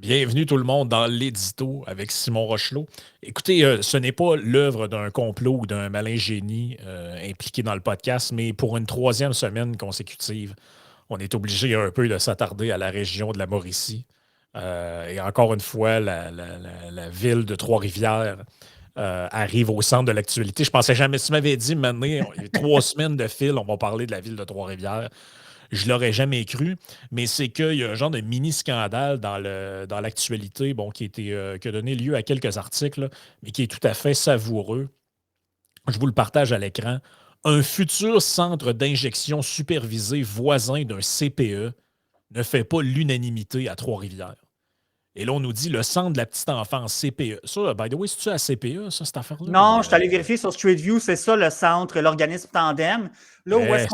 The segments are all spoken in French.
Bienvenue tout le monde dans l'édito avec Simon Rochelot. Écoutez, ce n'est pas l'œuvre d'un complot ou d'un malin génie impliqué dans le podcast, mais pour une troisième semaine consécutive, on est obligé un peu de s'attarder à la région de la Mauricie. Et encore une fois, la ville de Trois-Rivières arrive au centre de l'actualité. Je pensais jamais, si tu m'avais dit, maintenant, il y a 3 semaines de fil, on va parler de la ville de Trois-Rivières. Je l'aurais jamais cru, mais c'est qu'il y a un genre de mini-scandale dans l'actualité, bon, qui a donné lieu à quelques articles, là, mais qui est tout à fait savoureux. Je vous le partage à l'écran. Un futur centre d'injection supervisé voisin d'un CPE ne fait pas l'unanimité à Trois-Rivières. Et là, on nous dit le centre de la petite enfance CPE. Ça, by the way, c'est-tu à CPE, ça, cette affaire-là? Non, je suis allé vérifier sur Street View, c'est ça le centre, l'organisme Tandem. Là, C'est bon. où est-ce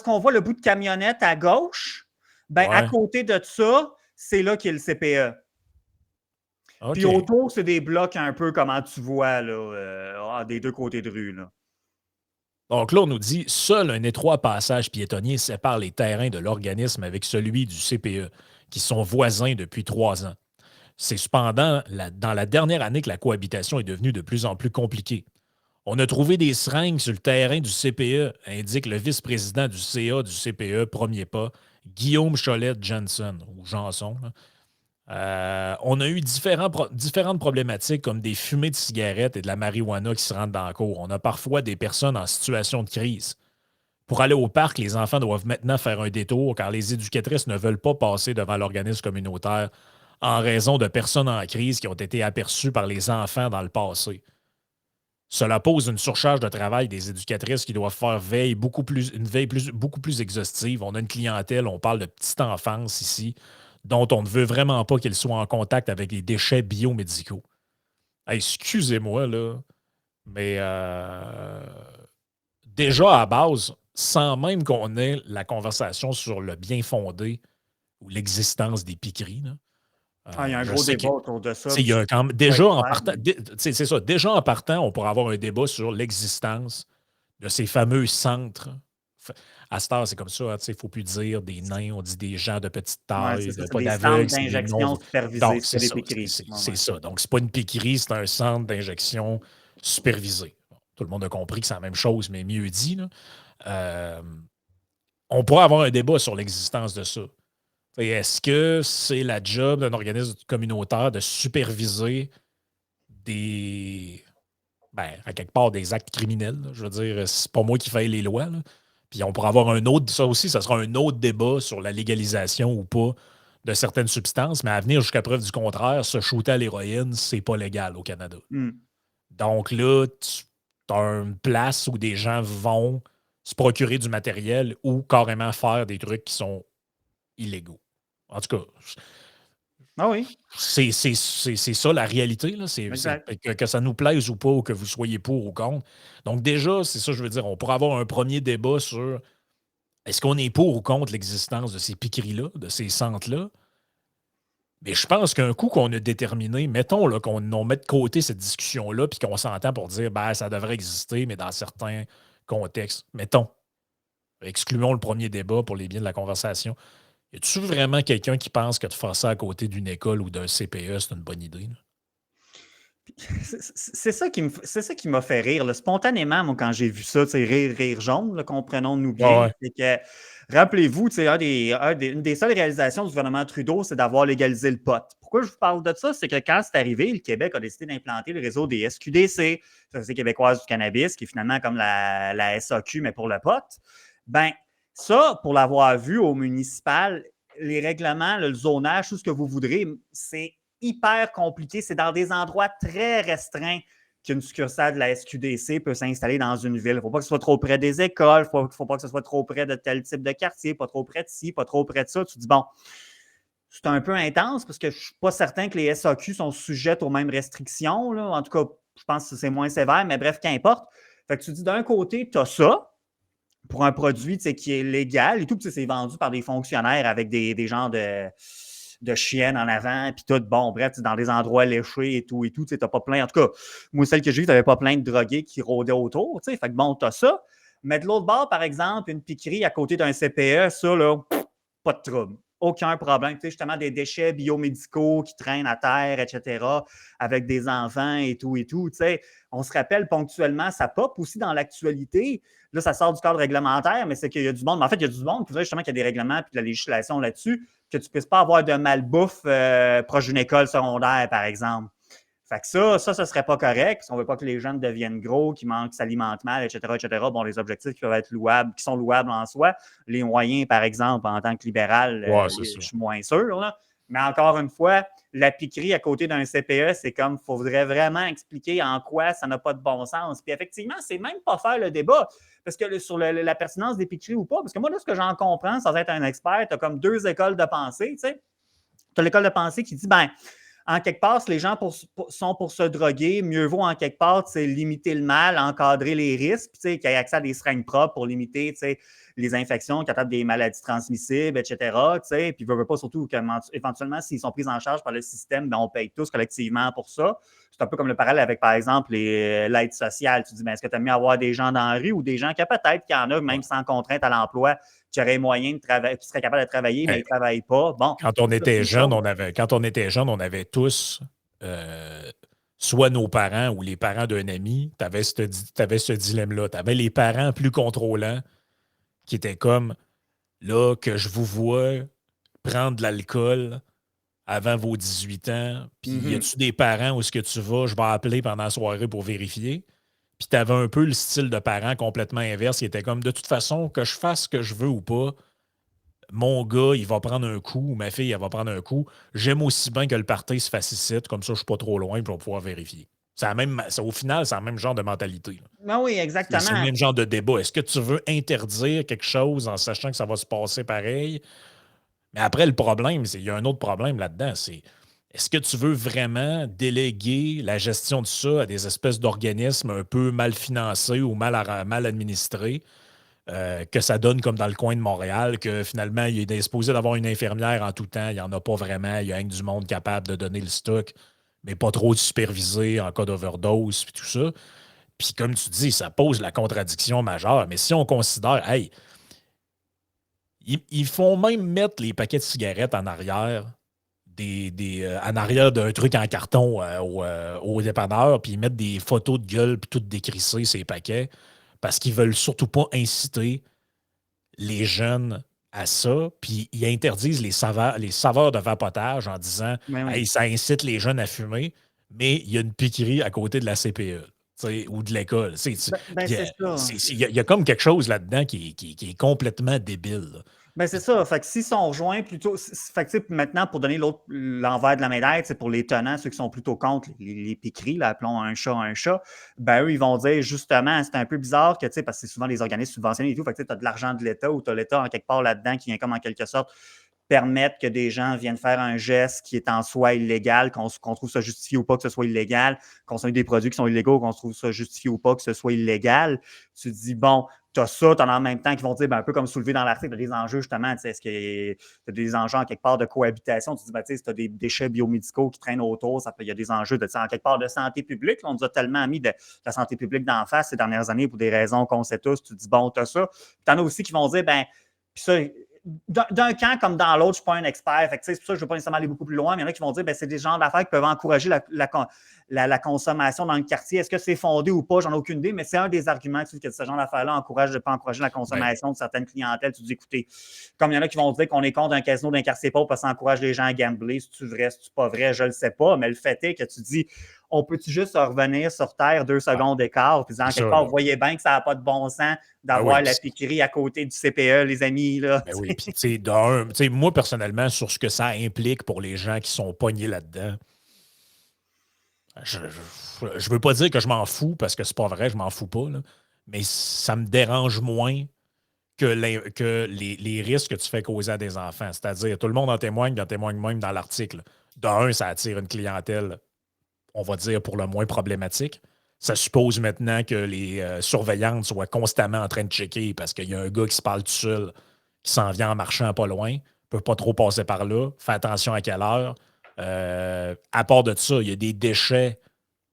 qu'on voit le bout de camionnette à gauche? Ben, à Ouais. côté de ça, c'est là qu'il y a le CPE. Puis OK. autour, c'est des blocs un peu comment tu vois là, des deux côtés de rue. Là. Donc là, on nous dit seul un étroit passage piétonnier sépare les terrains de l'organisme avec celui du CPE, qui sont voisins depuis 3 ans. C'est cependant dans la dernière année que la cohabitation est devenue de plus en plus compliquée. On a trouvé des seringues sur le terrain du CPE, indique le vice-président du CA du CPE, premier pas, Guillaume Cholette-Jensen, ou Janson. Là. On a eu différentes problématiques comme des fumées de cigarettes et de la marijuana qui se rendent dans la cour. On a parfois des personnes en situation de crise. Pour aller au parc, les enfants doivent maintenant faire un détour car les éducatrices ne veulent pas passer devant l'organisme communautaire en raison de personnes en crise qui ont été aperçues par les enfants dans le passé. Cela pose une surcharge de travail des éducatrices qui doivent faire une veille beaucoup plus exhaustive. On a une clientèle, on parle de petite enfance ici, dont on ne veut vraiment pas qu'ils soient en contact avec les déchets biomédicaux. Hey, excusez-moi, là, mais déjà à base, sans même qu'on ait la conversation sur le bien fondé ou l'existence des piqueries, là, Ah, il y a un je gros sais que débat autour de ça. il y a quand même, Pas être déjà en clair, partant, c'est ça, déjà en partant, on pourrait avoir un débat sur l'existence de ces fameux centres. À cette heure, c'est comme ça, hein, il ne faut plus dire des nains, on dit des gens de petite ouais, c'est taille, ça, c'est pas des centres d'aveugles, c'est des non. d'injection supervisés, Donc, c'est c'est pas des ça. piqueries. Ouais, C'est ouais. ça. Donc, c'est pas une piquerie, c'est un centre d'injection supervisé. Bon, tout le monde a compris que c'est la même chose, mais mieux dit. Là. Euh, on pourrait avoir un débat sur l'existence de ça. Est-ce que c'est la job d'un organisme communautaire de superviser des, ben, à quelque part, des actes criminels? Là? Je veux dire, c'est pas moi qui fais les lois. Là. Puis on pourra avoir un autre, ça aussi, ça sera un autre débat sur la légalisation ou pas de certaines substances, mais à venir jusqu'à preuve du contraire, se shooter à l'héroïne, c'est pas légal au Canada. Hmm. Donc là, tu as une place où des gens vont se procurer du matériel ou carrément faire des trucs qui sont illégaux. En tout cas, Ah oui, c'est ça la réalité. Là. exact. Que ça nous plaise ou pas, ou que vous soyez pour ou contre. Donc déjà, c'est ça que je veux dire. On pourrait avoir un premier débat sur est-ce qu'on est pour ou contre l'existence de ces piqueries-là, de ces centres-là. Mais je pense qu'un coup qu'on a déterminé, mettons là, qu'on met de côté cette discussion-là, puis qu'on s'entend pour dire ben, ça devrait exister, mais dans certains contextes. Mettons, excluons le premier débat pour les biens de la conversation. Y a-tu vraiment quelqu'un qui pense que de faire ça à côté d'une école ou d'un CPE, c'est une bonne idée? Là? C'est ça qui m'a fait rire. Là. Spontanément, moi, quand j'ai vu ça, rire, rire jaune, là, comprenons-nous Ouais, bien, ouais. c'est que, rappelez-vous, une des seules réalisations du gouvernement Trudeau, c'est d'avoir légalisé le pot. Pourquoi je vous parle de ça? C'est que quand c'est arrivé, le Québec a décidé d'implanter le réseau des SQDC, Société québécoise du cannabis, qui est finalement comme la SAQ, mais pour le pot. Ben, ça, pour l'avoir vu au municipal, les règlements, le zonage, tout ce que vous voudrez, c'est hyper compliqué. C'est dans des endroits très restreints qu'une succursale de la SQDC peut s'installer dans une ville. Il ne faut pas que ce soit trop près des écoles, il ne faut pas que ce soit trop près de tel type de quartier, pas trop près de ci, pas trop près de ça. Tu te dis, bon, c'est un peu intense parce que je ne suis pas certain que les SAQ sont sujettes aux mêmes restrictions. Là. En tout cas, je pense que c'est moins sévère, mais bref, qu'importe. Fait que tu dis, d'un côté, tu as ça pour un produit qui est légal et tout, puis c'est vendu par des fonctionnaires avec des genres de chiennes en avant, puis tout, bon, bref, dans des endroits léchés et tout, tu sais, t'as pas plein, en tout cas, moi, celle que j'ai vue, t'avais pas plein de drogués qui rôdaient autour, tu sais, fait que bon, t'as ça, mais de l'autre bord, par exemple, une piquerie à côté d'un CPE, ça, là, pas de trouble. aucun problème. Tu sais, justement, des déchets biomédicaux qui traînent à terre, etc., avec des enfants et tout, et tout. Tu sais, on se rappelle ponctuellement, ça pop aussi dans l'actualité. Là, ça sort du cadre réglementaire, mais c'est qu'il y a du monde. Mais en fait, il y a du monde qui voudrait justement qu'il y a des règlements et de la législation là-dessus, que tu ne puisses pas avoir de malbouffe proche d'une école secondaire, par exemple. Fait que ça ne serait pas correct. Si on ne veut pas que les jeunes deviennent gros, qu'ils mangent, qu'ils s'alimentent mal, etc., etc. Bon, les objectifs qui peuvent être louables, qui sont louables en soi. Les moyens, par exemple, en tant que libéral, Ouais, c'est ça. je suis moins sûr. Là. Mais encore une fois, la piquerie à côté d'un CPE, c'est comme, il faudrait vraiment expliquer en quoi ça n'a pas de bon sens. Puis effectivement, c'est même pas faire le débat. Parce que sur la pertinence des piqueries ou pas, parce que moi, là, ce que j'en comprends, sans être un expert, tu as comme deux écoles de pensée, tu sais. Tu as l'école de pensée qui dit, ben, en quelque part, si les gens sont pour se droguer, mieux vaut en quelque part limiter le mal, encadrer les risques, qu'il y ait accès à des seringues propres pour limiter les infections, capables des maladies transmissibles, etc. Puis ne veut pas surtout qu'éventuellement, s'ils sont pris en charge par le système, ben, on paye tous collectivement pour ça. C'est un peu comme le parallèle avec, par exemple, l'aide sociale. Tu dis, ben, est-ce que tu as mieux avoir des gens dans la rue ou des gens qui peut-être qu'il y en a, même sans contrainte à l'emploi, qui auraient moyen de travailler, qui seraient capables de travailler, mais ils ne travaillent pas. Bon, quand on était jeune, on avait tous soit nos parents ou les parents d'un ami, tu avais ce dilemme-là. Tu avais les parents plus contrôlants qui étaient comme là que je vous vois prendre de l'alcool avant vos 18 ans, puis y a-tu des parents où est-ce que tu vas, je vais appeler pendant la soirée pour vérifier. Puis tu avais un peu le style de parent complètement inverse, qui était comme de toute façon, que je fasse ce que je veux ou pas, mon gars, il va prendre un coup, ou ma fille, elle va prendre un coup. J'aime aussi bien que le party se fasse ici, comme ça, je suis pas trop loin, puis on va pouvoir vérifier. Au final, c'est le même genre de mentalité. Là. Ben oui, C'est le exactement. même genre de débat. Est-ce que tu veux interdire quelque chose en sachant que ça va se passer pareil? Mais après, le problème, il y a un autre problème là-dedans, c'est est-ce que tu veux vraiment déléguer la gestion de ça à des espèces d'organismes un peu mal financés ou mal administrés? Que ça donne comme dans le coin de Montréal, que finalement, il est supposé d'avoir une infirmière en tout temps. Il n'y en a pas vraiment. Il y a rien que du monde capable de donner le stock, mais pas trop de superviser en cas d'overdose et tout ça. Puis comme tu dis, ça pose la contradiction majeure. Mais si on considère, hey, ils font même mettre les paquets de cigarettes en arrière, en arrière d'un truc en carton au dépanneur, puis ils mettent des photos de gueule, puis tout décrissées, ces paquets, parce qu'ils veulent surtout pas inciter les jeunes à ça, puis ils interdisent les saveurs de vapotage en disant Ben oui. hey, ça incite les jeunes à fumer, mais il y a une piquerie à côté de la CPE ou de l'école. Ben, c'est ça. Il y a comme quelque chose là-dedans qui est complètement débile. Là. Ben, c'est ça. Fait que s'ils sont rejoints plutôt. Fait que, maintenant, pour donner l'envers de la médaille, pour les tenants, ceux qui sont plutôt contre les piqueries, là, appelons un chat, ben eux, ils vont dire justement, c'est un peu bizarre que, parce que c'est souvent les organismes subventionnés et tout, fait que tu as de l'argent de l'État ou tu as l'État en quelque part là-dedans qui vient comme en quelque sorte permettre que des gens viennent faire un geste qui est en soi illégal, qu'on trouve ça justifié ou pas que ce soit illégal, consommer des produits qui sont illégaux, qu'on trouve ça justifié ou pas que ce soit illégal. Tu te dis, bon, tu as ça, tu as en même temps qui vont dire, ben, un peu comme soulevé dans l'article, des enjeux justement, est-ce qu'il y a des enjeux en quelque part de cohabitation? Tu te dis, ben, si tu as des déchets biomédicaux qui traînent autour, il y a des enjeux en quelque part de santé publique. Là, on nous a tellement mis de la santé publique d'en face ces dernières années pour des raisons qu'on sait tous. Tu te dis, bon, tu as ça. Tu en as aussi qui vont dire, ben, puis ça, d'un camp comme dans l'autre, je ne suis pas un expert. Fait que, c'est pour ça que je ne veux pas nécessairement aller beaucoup plus loin, mais il y en a qui vont dire que c'est des genres d'affaires qui peuvent encourager la consommation dans le quartier. Est-ce que c'est fondé ou pas? J'en ai aucune idée, mais c'est un des arguments que ce genre d'affaires-là encourage de ne pas encourager la consommation de certaines clientèles. Tu dis, écoutez, comme il y en a qui vont dire qu'on est contre un casino d'un quartier pauvre parce que ça encourage les gens à gambler. C'est-tu vrai, c'est-tu pas vrai? Je ne le sais pas, mais le fait est que tu dis, on peut-tu juste revenir sur Terre 2 secondes d'écart, puis en quelque part, vous voyez bien que ça n'a pas de bon sens d'avoir la piquerie à côté du CPE, les amis. Là, ben oui, puis tu sais, moi, personnellement, sur ce que ça implique pour les gens qui sont pognés là-dedans, je veux pas dire que je m'en fous, parce que c'est pas vrai, je m'en fous pas, là, mais ça me dérange moins que les risques que tu fais causer à des enfants. C'est-à-dire, tout le monde en témoigne même dans l'article. D'un, ça attire une clientèle, on va dire, pour le moins problématique. Ça suppose maintenant que les surveillantes soient constamment en train de checker parce qu'il y a un gars qui se parle tout seul, qui s'en vient en marchant pas loin, ne peut pas trop passer par là, fais attention à quelle heure. À part de ça, il y a des déchets,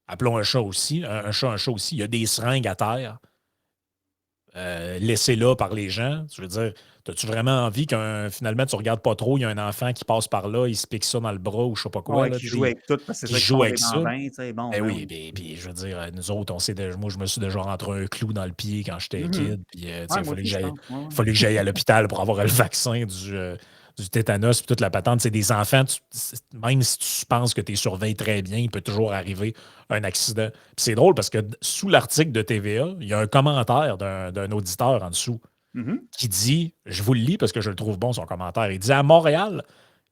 appelons un chat aussi, un chat aussi, il y a des seringues à terre. laissé là par les gens. Je veux dire, as-tu vraiment envie finalement, tu regardes pas trop, il y a un enfant qui passe par là, il se pique ça dans le bras ou je sais pas quoi, Ouais, là, qui joue avec tout parce que c'est qui ça qu'ils joue font avec des ça. bambins, tu sais. Bon, Ben ben oui, oui. puis je veux dire, nous autres, moi, je me suis déjà rentré un clou dans le pied quand j'étais Mhm. kid. Puis, tu sais, Ouais, moi aussi, je pense. Ouais, ouais. fallait que j'aille à l'hôpital pour avoir le vaccin du tétanos puis toute la patente. C'est des enfants, même si tu penses que tu les surveilles très bien, il peut toujours arriver un accident. Puis c'est drôle parce que sous l'article de TVA, il y a un commentaire d'un auditeur en dessous Mhm. qui dit, je vous le lis parce que je le trouve bon, son commentaire, il dit, à Montréal,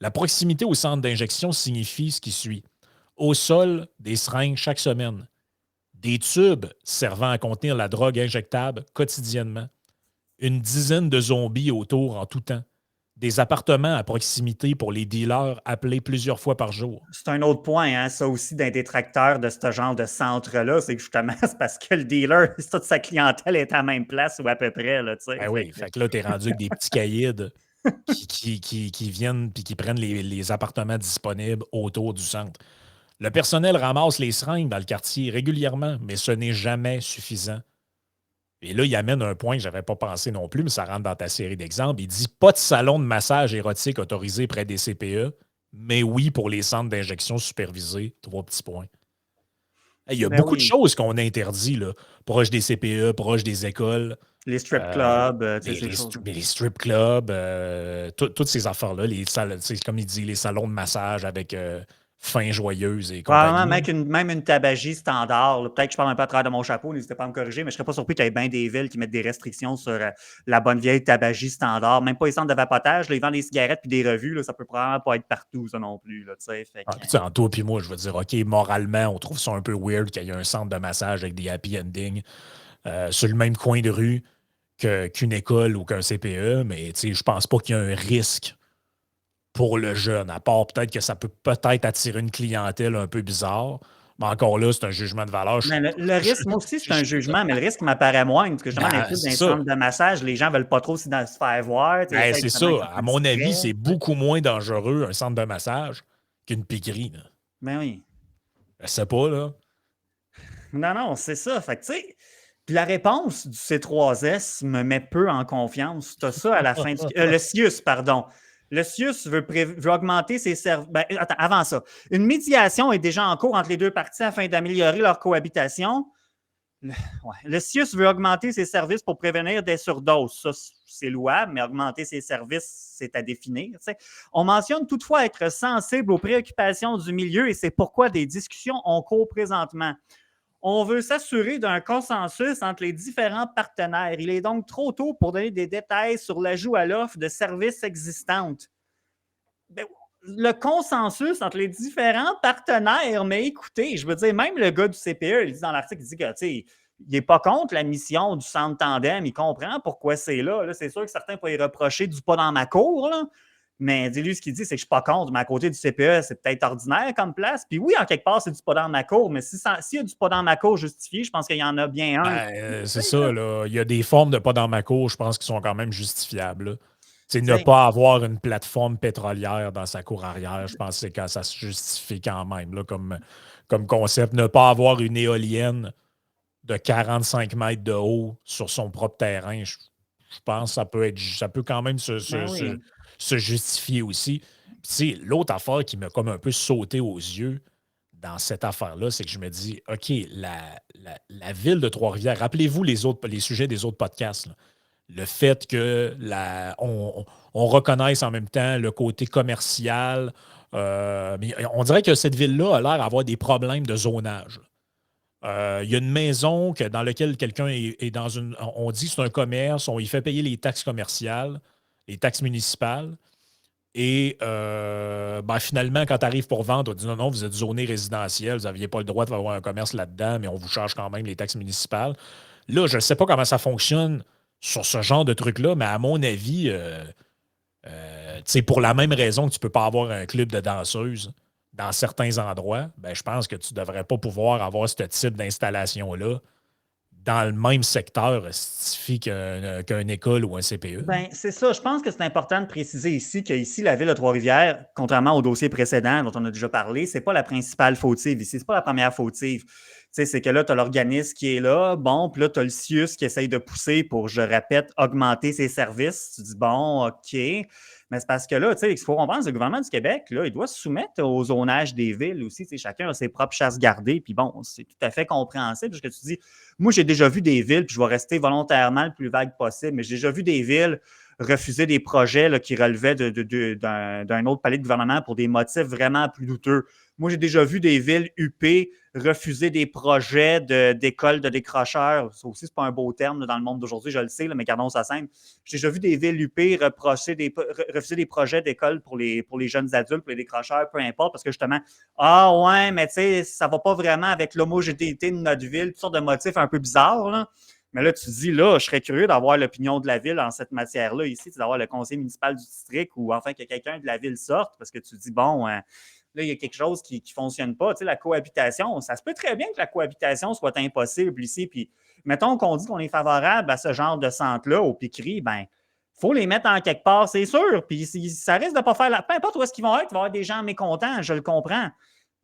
la proximité au centre d'injection signifie ce qui suit. Au sol, des seringues chaque semaine. Des tubes servant à contenir la drogue injectable quotidiennement. Une dizaine de zombies autour en tout temps. Des appartements à proximité pour les dealers appelés plusieurs fois par jour. C'est un autre point, hein, ça aussi, d'un détracteur de ce genre de centre-là, c'est que justement, c'est parce que le dealer, toute sa clientèle est à la même place ou à peu près, là, tu sais. Ben oui, fait que là, t'es rendu avec des petits caïds qui viennent puis qui prennent les appartements disponibles autour du centre. Le personnel ramasse les seringues dans le quartier régulièrement, mais ce n'est jamais suffisant. Et là, il amène un point que je n'avais pas pensé non plus, mais ça rentre dans ta série d'exemples. Il dit pas de salon de massage érotique autorisé près des CPE, mais oui pour les centres d'injection supervisés. Trois petits points. Hey, il y a Ben beaucoup de oui. choses qu'on interdit, là, proche des CPE, proche des écoles, Les strip euh, clubs, tu sais, ces choses-là. les strip clubs, toutes ces affaires-là, les salles, comme il dit, les salons de massage avec fin joyeuse et Probablement compagnie. même une tabagie standard, là. Peut-être que je parle un peu à travers de mon chapeau, n'hésitez pas à me corriger, mais je ne serais pas surpris qu'il y ait bien des villes qui mettent des restrictions sur la bonne vieille tabagie standard. Même pas les centres de vapotage, là, ils vendent des cigarettes puis des revues, là, ça peut probablement pas être partout, ça non plus. Là, tu sais, fait Ah, que, puis tu sais, en toi puis moi, je veux dire, OK, moralement, on trouve ça un peu weird qu'il y ait un centre de massage avec des happy endings sur le même coin de rue qu'une école ou qu'un CPE, mais tu sais, je pense pas qu'il y a un risque pour le jeune, à part peut-être que ça peut peut-être attirer une clientèle un peu bizarre. Mais encore là, c'est un jugement de valeur. mais le risque, moi aussi, c'est un Je- jugement, mais le risque m'apparaît moindre, parce que justement, ben, dans c'est les ça. centres de massage, les gens ne veulent pas trop se faire voir, tu sais, ils Ben, essaient c'est ça. justement d'être un À peu mon avis, discrets. c'est beaucoup moins dangereux un centre de massage qu'une piquerie, là. Ben oui. Je sais pas, là. Non, non, c'est ça. Fait que, tu sais, puis la réponse du C3S me met peu en confiance. Tu as ça à la fin du. Le CIUS, pardon. Le CIUS veut augmenter ses services. Ben, attends, avant ça. Une médiation est déjà en cours entre les deux parties afin d'améliorer leur cohabitation. Le CIUS veut augmenter ses services pour prévenir des surdoses. Ça, c'est louable, mais augmenter ses services, c'est à définir. Tu sais. On mentionne toutefois être sensible aux préoccupations du milieu et c'est pourquoi des discussions ont cours présentement. On veut s'assurer d'un consensus entre les différents partenaires. Il est donc trop tôt pour donner des détails sur l'ajout à l'offre de services existantes. Ben, le consensus entre les différents partenaires, mais écoutez, je veux dire, même le gars du CPE, il dit dans l'article, il dit que, tu sais, il n'est pas contre la mission du centre tandem, il comprend pourquoi c'est là. Là, c'est sûr que certains pourraient y reprocher du pas dans ma cour, là. Mais dis-lui, ce qu'il dit, c'est que je ne suis pas contre, mais à côté du CPE, c'est peut-être ordinaire comme place. Puis oui, en quelque part, c'est du pas dans ma cour, mais s'il y a du pas dans ma cour justifié, je pense qu'il y en a bien un. Ben, c'est ça, là. Il y a des formes de pas dans ma cour, je pense, qui sont quand même justifiables, là. C'est ne pas avoir une plateforme pétrolière dans sa cour arrière, je pense que c'est quand ça se justifie quand même, là, comme concept. Ne pas avoir une éolienne de 45 mètres de haut sur son propre terrain, je pense que ça peut quand même Ben oui. se justifier aussi. Puis, tu sais, l'autre affaire qui m'a comme un peu sauté aux yeux dans cette affaire-là, c'est que je me dis, OK, la ville de Trois-Rivières, rappelez-vous les sujets des autres podcasts, là. Le fait que on reconnaisse en même temps le côté commercial. Mais on dirait que cette ville-là a l'air d'avoir des problèmes de zonage. Il y a une maison dans laquelle quelqu'un est dans une. On dit que c'est un commerce, on y fait payer les taxes commerciales, les taxes municipales. Et ben, finalement, quand tu arrives pour vendre, on dit non, non, vous êtes zoné résidentiel, vous n'aviez pas le droit d'avoir un commerce là-dedans, mais on vous charge quand même les taxes municipales. Là, je ne sais pas comment ça fonctionne sur ce genre de truc-là, mais à mon avis, tu sais, pour la même raison que tu ne peux pas avoir un club de danseuses dans certains endroits, ben, je pense que tu ne devrais pas pouvoir avoir ce type d'installation-là dans le même secteur spécifique qu'une école ou un CPE. Ben, c'est ça. Je pense que c'est important de préciser ici qu'ici, la ville de Trois-Rivières, contrairement au dossier précédent dont on a déjà parlé, c'est pas la principale fautive ici. C'est pas la première fautive. sais, c'est que là, tu as l'organisme qui est là, bon, puis là, tu as le CIUS qui essaye de pousser pour, je répète, augmenter ses services. Tu dis, bon, OK. Mais c'est parce que là, tu sais, il faut comprendre, le gouvernement du Québec, là, il doit se soumettre au zonage des villes aussi. Tu sais, chacun a ses propres chasses gardées. Puis bon, c'est tout à fait compréhensible. Parce que tu dis, moi, j'ai déjà vu des villes, puis je vais rester volontairement le plus vague possible, mais j'ai déjà vu des villes refuser des projets là, qui relevaient d'un autre palier de gouvernement pour des motifs vraiment plus douteux. Moi, j'ai déjà vu des villes UP refuser des projets d'écoles de décrocheurs. Ça aussi, c'est pas un beau terme là, dans le monde d'aujourd'hui, je le sais, là, mais gardons ça simple. J'ai déjà vu des villes UP refuser des projets d'école pour les jeunes adultes, pour les décrocheurs, peu importe, parce que justement, ah ouais, mais tu sais, ça va pas vraiment avec l'homogénéité de notre ville, toutes sortes de motifs un peu bizarres, là. Mais là, tu te dis, là, je serais curieux d'avoir l'opinion de la ville en cette matière-là ici, d'avoir le conseil municipal du district ou enfin que quelqu'un de la ville sorte, parce que tu te dis, bon, là, il y a quelque chose qui ne fonctionne pas. Tu sais, la cohabitation, ça se peut très bien que la cohabitation soit impossible ici. Puis, mettons qu'on dit qu'on est favorable à ce genre de centre-là, aux piqueries, ben, il faut les mettre en quelque part, c'est sûr. Puis, ça risque de ne pas faire la. Peu importe où est-ce qu'ils vont être, il va y avoir des gens mécontents, je le comprends.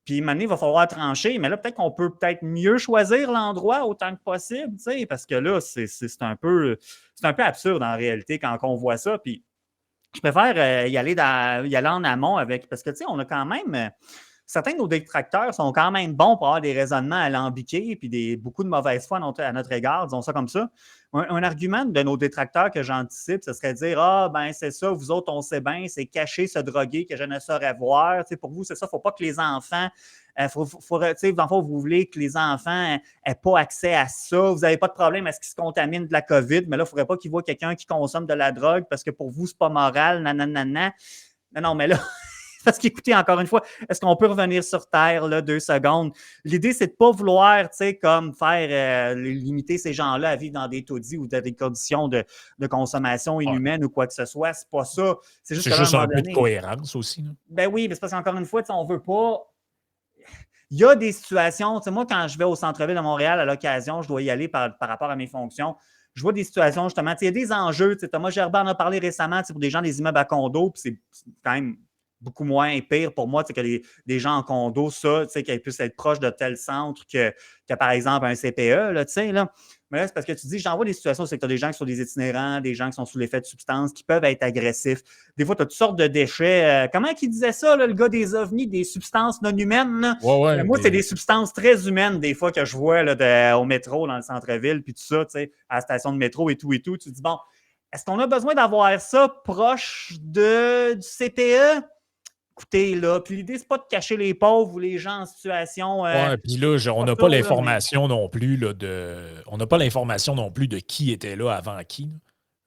Puis, maintenant, il va falloir trancher. Mais là, peut-être qu'on peut peut-être mieux choisir l'endroit autant que possible, tu sais, parce que là, c'est un peu absurde en réalité quand on voit ça. Puis, je préfère y aller en amont avec. Parce que, tu sais, on a quand même. Certains de nos détracteurs sont quand même bons pour avoir des raisonnements alambiqués et beaucoup de mauvaise foi à notre égard, disons ça comme ça. Un argument de nos détracteurs que j'anticipe, ce serait de dire ah, ben c'est ça, vous autres, on sait bien, c'est cacher, se droguer que je ne saurais voir. Tu sais, pour vous, c'est ça, il ne faut pas que les enfants. Vous voulez que les enfants n'aient pas accès à ça. Vous n'avez pas de problème à ce qu'ils se contaminent de la COVID, mais là, il ne faudrait pas qu'ils voient quelqu'un qui consomme de la drogue parce que pour vous, ce n'est pas moral. Nanana. Non, mais là. Parce qu'écoutez, encore une fois, est-ce qu'on peut revenir sur Terre, là, 2 secondes? L'idée, c'est de ne pas vouloir, tu sais, comme faire limiter ces gens-là à vivre dans des taudis ou dans des conditions de consommation Ouais. inhumaine ou quoi que ce soit. C'est pas ça. C'est juste C'est qu'à un juste moment un peu de donné. cohérence aussi. Là. Ben oui, mais c'est parce qu'encore une fois, on ne veut pas. Il y a des situations, tu sais, moi, quand je vais au centre-ville de Montréal à l'occasion, je dois y aller par rapport à mes fonctions. Je vois des situations, justement, il y a des enjeux. Thomas Gerbert en a parlé récemment pour des gens des immeubles à condo, puis c'est quand même beaucoup moins pire pour moi que des gens en condo, ça, qu'ils puissent être proches de tel centre que par exemple, un CPE, là, tu sais, là. Mais là, c'est parce que tu dis, j'en vois des situations, c'est que tu as des gens qui sont des itinérants, des gens qui sont sous l'effet de substances, qui peuvent être agressifs. Des fois, tu as toutes sortes de déchets. Comment il disait ça, là, le gars des ovnis, des substances non humaines? Là? Ouais, Mais ouais. moi, c'est des substances très humaines, des fois, que je vois là, au métro, dans le centre-ville, puis tout ça, tu sais, à la station de métro et tout et tout. Tu te dis, bon, est-ce qu'on a besoin d'avoir ça proche du CPE? Écoutez, là, puis l'idée, c'est pas de cacher les pauvres ou les gens en situation. Ouais, puis là, on n'a pas l'information non plus on n'a pas l'information non plus de qui était là avant qui. Là.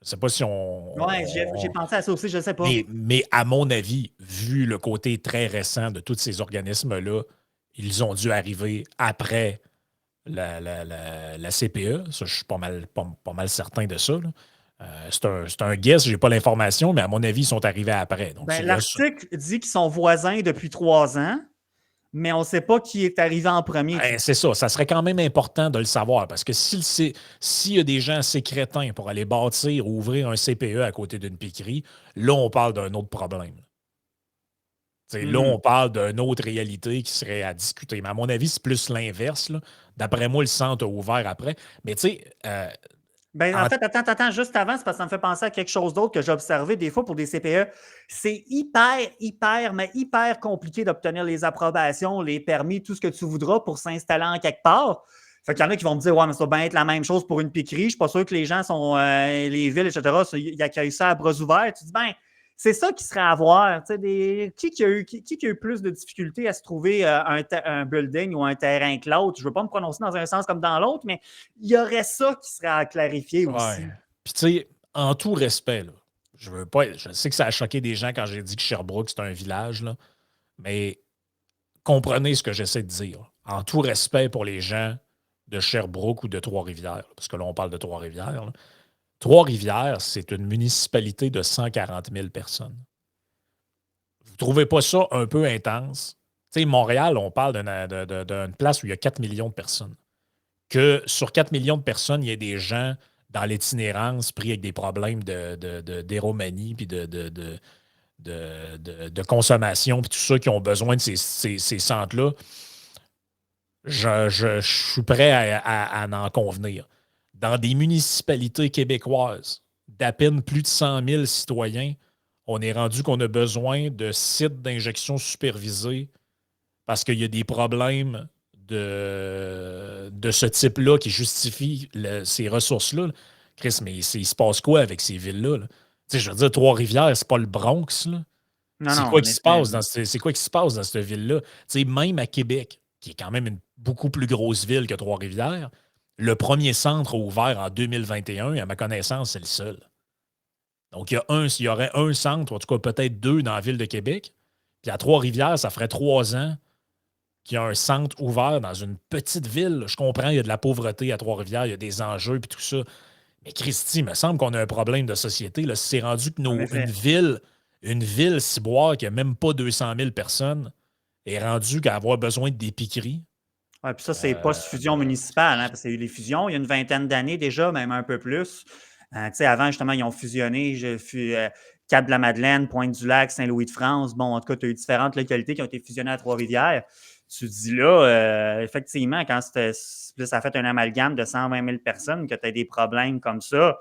Je ne sais pas si Ouais, j'ai pensé à ça aussi, je ne sais pas. Mais à mon avis, vu le côté très récent de tous ces organismes-là, ils ont dû arriver après la CPE. Ça, je suis pas mal certain de ça. Là. C'est un guess, je n'ai pas l'information, mais à mon avis, ils sont arrivés après. Donc, Ben, l'article dit qu'ils sont voisins depuis 3 ans, mais on ne sait pas qui est arrivé en premier. Ben, c'est ça. Ça serait quand même important de le savoir parce que s'il y a des gens assez crétins pour aller bâtir ou ouvrir un CPE à côté d'une piquerie, là, on parle d'un autre problème. Là, on parle d'une autre réalité qui serait à discuter. Mais à mon avis, c'est plus l'inverse. Là. D'après moi, le centre a ouvert après. Mais tu sais, Ben, en fait, attends, juste avant, c'est parce que ça me fait penser à quelque chose d'autre que j'ai observé des fois pour des CPE. C'est hyper compliqué d'obtenir les approbations, les permis, tout ce que tu voudras pour s'installer en quelque part. Fait qu'il y en a qui vont me dire, ouais, mais ça va bien être la même chose pour une piquerie. Je ne suis pas sûr que les gens sont, les villes, etc., ils accueillent ça à bras ouverts. Tu dis, ben, c'est ça qui serait à voir. Qui a eu plus de difficultés à se trouver un building ou un terrain que l'autre? Je ne veux pas me prononcer dans un sens comme dans l'autre, mais il y aurait ça qui serait à clarifier aussi. ouais. Puis tu sais, en tout respect, là, je sais que ça a choqué des gens quand j'ai dit que Sherbrooke, c'est un village, là, mais comprenez ce que j'essaie de dire. En tout respect pour les gens de Sherbrooke ou de Trois-Rivières, parce que là, on parle de Trois-Rivières. Là. Trois-Rivières, c'est une municipalité de 140 000 personnes. Vous ne trouvez pas ça un peu intense? Tu sais, Montréal, on parle d'une place où il y a 4 millions de personnes. Que sur 4 millions de personnes, il y ait des gens dans l'itinérance pris avec des problèmes d'éromanie puis de consommation puis tout ça qui ont besoin de ces centres-là. je suis prêt à en convenir. Dans des municipalités québécoises d'à peine plus de 100 000 citoyens, on est rendu qu'on a besoin de sites d'injection supervisés parce qu'il y a des problèmes de ce type-là qui justifient ces ressources-là. Chris, mais il se passe quoi avec ces villes-là? Là? Tu sais, je veux dire, Trois-Rivières, c'est pas le Bronx, là. Non, C'est non, quoi en qui se effet. passe c'est quoi qui se passe dans cette ville-là? Tu sais, même à Québec, qui est quand même une beaucoup plus grosse ville que Trois-Rivières, le premier centre a ouvert en 2021 et à ma connaissance, c'est le seul. Donc, il y aurait un centre, en tout cas peut-être deux dans la ville de Québec. Puis à Trois-Rivières, ça ferait 3 ans qu'il y a un centre ouvert dans une petite ville. Je comprends, il y a de la pauvreté à Trois-Rivières, il y a des enjeux puis tout ça. Mais Christy, il me semble qu'on a un problème de société. Là. C'est rendu que En une effet. ville ciboire qui n'a même pas 200 000 personnes est rendue qu'à avoir besoin d'épicerie. Ouais, puis ça, c'est post-fusion municipale, hein, parce qu'il y a eu les fusions il y a une vingtaine d'années déjà, même un peu plus. Tu sais, avant, justement, ils ont fusionné. Cap-de-la-Madeleine, Pointe-du-Lac, Saint-Louis-de-France. Bon, en tout cas, tu as eu différentes localités qui ont été fusionnées à Trois-Rivières. Tu te dis là, effectivement, quand ça a fait un amalgame de 120 000 personnes, que tu as des problèmes comme ça,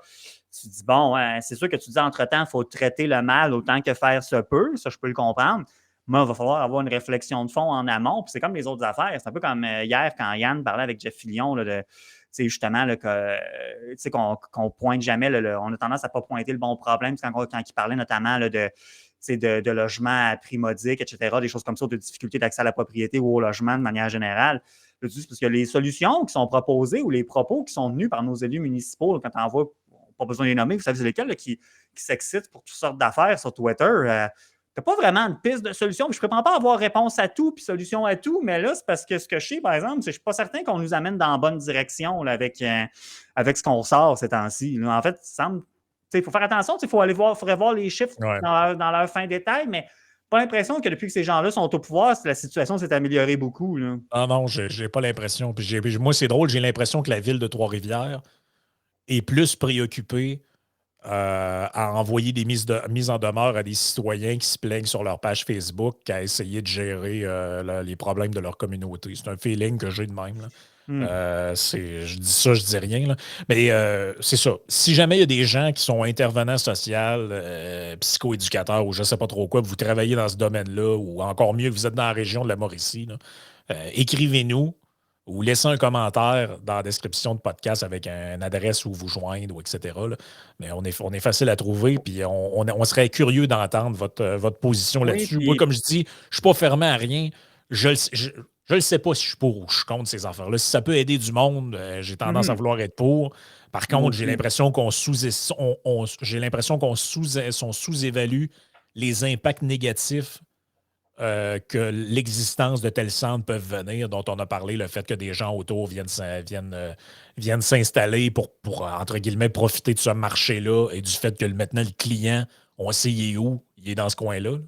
tu te dis, bon, c'est sûr que tu te dis, entre-temps, il faut traiter le mal autant que faire se peut. Ça, je peux le comprendre. Moi, il va falloir avoir une réflexion de fond en amont. Puis c'est comme les autres affaires. C'est un peu comme hier, quand Yann parlait avec Jeff Fillion, là, justement, là, qu'on pointe jamais. On a tendance à ne pas pointer le bon problème. Quand il parlait notamment là, de logement à prix modique, etc., des choses comme ça, de difficultés d'accès à la propriété ou au logement de manière générale. Parce que les solutions qui sont proposées ou les propos qui sont tenus par nos élus municipaux, là, quand on voit, pas besoin de les nommer, vous savez, c'est lesquels là, qui s'excitent pour toutes sortes d'affaires sur Twitter. Tu n'as pas vraiment une piste de solution. Je ne prétends pas avoir réponse à tout puis solution à tout, mais là, c'est parce que ce que je sais, par exemple, c'est que je ne suis pas certain qu'on nous amène dans la bonne direction là, avec ce qu'on sort ces temps-ci. Là. En fait, il faut faire attention, il faudrait voir les chiffres Ouais. dans leur fin détail, mais pas l'impression que depuis que ces gens-là sont au pouvoir, la situation s'est améliorée beaucoup. Là. Ah non, j'ai pas l'impression. Moi, c'est drôle, j'ai l'impression que la ville de Trois-Rivières est plus préoccupée à envoyer des mises en demeure à des citoyens qui se plaignent sur leur page Facebook qu'à essayer de gérer les problèmes de leur communauté. C'est un feeling que j'ai de même. Là. Je dis ça, je dis rien. Là. Mais c'est ça. Si jamais il y a des gens qui sont intervenants sociaux, psychoéducateurs ou je ne sais pas trop quoi, vous travaillez dans ce domaine-là, ou encore mieux, vous êtes dans la région de la Mauricie, là, écrivez-nous ou laissez un commentaire dans la description de podcast avec une adresse où vous joindre, ou etc. Là. Mais on est facile à trouver, puis on serait curieux d'entendre votre position Oui, là-dessus. Moi, puis comme je dis, je ne suis pas fermé à rien. Je ne sais pas si je suis pour ou je suis contre ces affaires-là. Si ça peut aider du monde, j'ai tendance à vouloir être pour. Par moi contre, j'ai aussi. l'impression j'ai l'impression qu'on sous-évalue les impacts négatifs que l'existence de tels centres peuvent venir, dont on a parlé, le fait que des gens autour viennent s'installer pour, entre guillemets, profiter de ce marché-là et du fait que maintenant le client, on sait il est où, il est dans ce coin-là.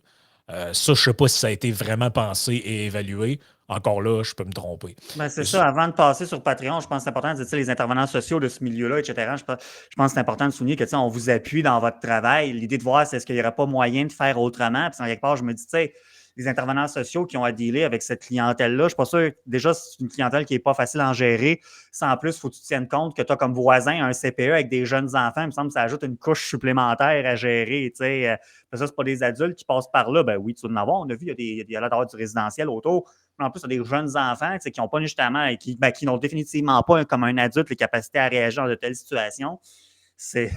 Ça, je ne sais pas si ça a été vraiment pensé et évalué. Encore là, je peux me tromper. Ben, c'est ça. Avant de passer sur Patreon, je pense que c'est important de dire les intervenants sociaux de ce milieu-là, etc. Je pense que c'est important de souligner que on vous appuie dans votre travail. L'idée de voir, c'est est-ce qu'il n'y aurait pas moyen de faire autrement. Puis, en quelque part, je me dis, tu sais, les intervenants sociaux qui ont à dealer avec cette clientèle-là, je ne suis pas sûr. Déjà, c'est une clientèle qui n'est pas facile à en gérer. Sans plus, il faut que tu tiennes compte que tu as comme voisin un CPE avec des jeunes enfants. Il me semble que ça ajoute une couche supplémentaire à gérer. Tu sais. Ça, c'est pas des adultes qui passent par là. Ben oui, tu vas en avoir. On a vu, il y a là du résidentiel autour. Mais en plus, il y a des jeunes enfants qui n'ont pas justement, qui n'ont définitivement pas, comme un adulte, les capacités à réagir dans de telles situations. Tu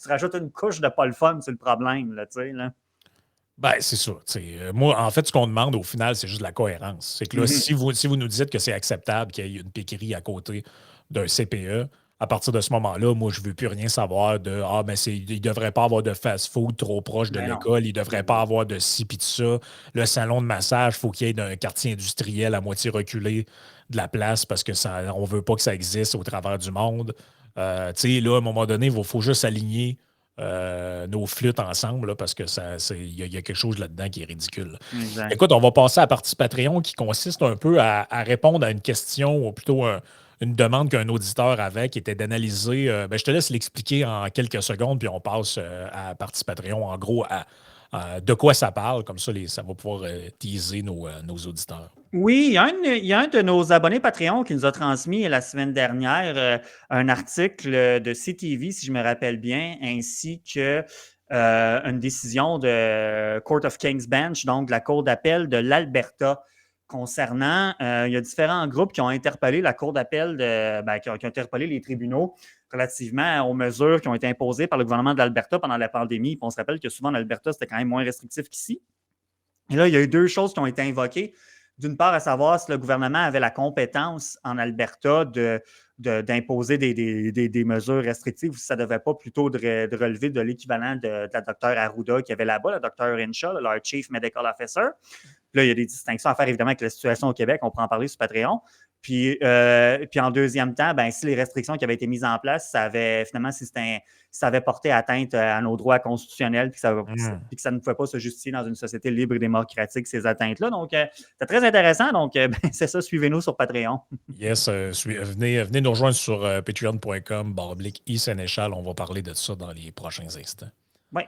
rajoutes une couche de pas le fun sur le problème. Là, là. Ben, c'est ça. Moi, en fait, ce qu'on demande au final, c'est juste la cohérence. C'est que là, si vous nous dites que c'est acceptable qu'il y ait une piquerie à côté d'un CPE, à partir de ce moment-là, moi, je ne veux plus rien savoir de il ne devrait pas avoir de fast-food trop proche de Ben non. l'école, il ne devrait pas avoir de ci puis de ça. Le salon de massage, il faut qu'il y ait un quartier industriel à moitié reculé de la place parce que on ne veut pas que ça existe au travers du monde. Là, à un moment donné, il faut juste aligner nos flûtes ensemble là, parce que y a quelque chose là-dedans qui est ridicule. Exact. Écoute, on va passer à la partie Patreon qui consiste un peu à répondre à une question ou plutôt une demande qu'un auditeur avait qui était d'analyser. Je te laisse l'expliquer en quelques secondes, puis on passe à la partie Patreon, en gros, à de quoi ça parle. Comme ça, ça va pouvoir teaser nos auditeurs. Oui, il y a un de nos abonnés Patreon qui nous a transmis la semaine dernière un article de CTV, si je me rappelle bien, ainsi que une décision de Court of King's Bench, donc de la Cour d'appel de l'Alberta, concernant, il y a différents groupes qui ont interpellé la Cour d'appel, qui ont interpellé les tribunaux relativement aux mesures qui ont été imposées par le gouvernement de l'Alberta pendant la pandémie. Puis on se rappelle que souvent, l'Alberta, c'était quand même moins restrictif qu'ici. Et là, il y a eu deux choses qui ont été invoquées. D'une part, à savoir si le gouvernement avait la compétence en Alberta d'imposer des mesures restrictives ou si ça ne devait pas plutôt de relever de l'équivalent de la docteure Arruda qui avait là-bas, la docteure Hinshaw, leur Chief Medical Officer. Là, il y a des distinctions à faire évidemment avec la situation au Québec. On pourra en parler sur Patreon. Puis en deuxième temps, ben, si les restrictions qui avaient été mises en place, ça avait finalement, si ça avait porté atteinte à nos droits constitutionnels, puis que ça ne pouvait pas se justifier dans une société libre et démocratique, ces atteintes-là. Donc, c'est très intéressant. Donc, ben, c'est ça, suivez-nous sur Patreon. Yes, venez nous rejoindre sur patreon.com/e-sénéchal. On va parler de ça dans les prochains instants. Oui.